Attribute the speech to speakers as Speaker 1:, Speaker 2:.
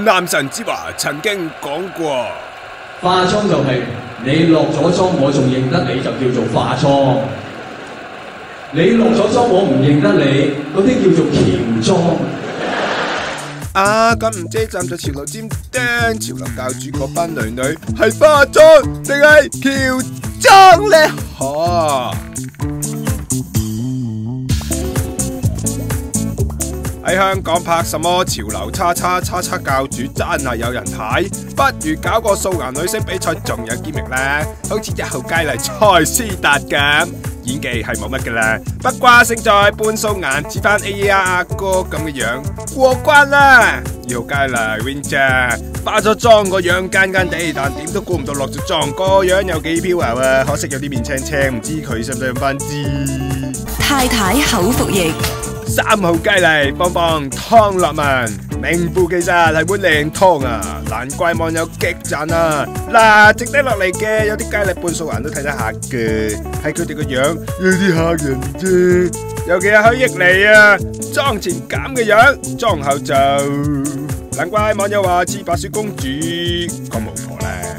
Speaker 1: 男神之華曾經講過，
Speaker 2: 化妝就係你落咗妝，我仲認得你就叫做化妝；你落咗妝，我唔認得你，嗰啲叫做喬裝。
Speaker 1: 啊，咁唔知站在潮流尖端，潮流教主嗰班女女係化妝定係喬裝呢？吓！喺香港拍什麼潮流叉叉叉叉教主真係有人睇，不如搞個素顏女星比賽，仲有機會啦，好似1號佳麗蔡思達咁，演技係冇乜噶啦，不過勝在半素顏似翻 A.R. 阿哥咁嘅樣過關啦。2號佳麗 win 咋，化咗妝個樣奸奸地，但點都估唔到落咗妝個樣有幾飄柔啊，可惜有啲面青青，唔知佢使唔使用翻支
Speaker 3: 太太口服液。
Speaker 1: 3號佳麗幫幫湯樂文，名副其實係碗靚湯啊，難怪網友激讚啊！嗱，剩低落嚟嘅有啲佳麗半素顏都睇得下嘅，係佢哋個樣有啲嚇人啫，尤其係許憶妮啊，妝前咁嘅樣，妝後就難怪網友話似白雪公主個巫婆咧。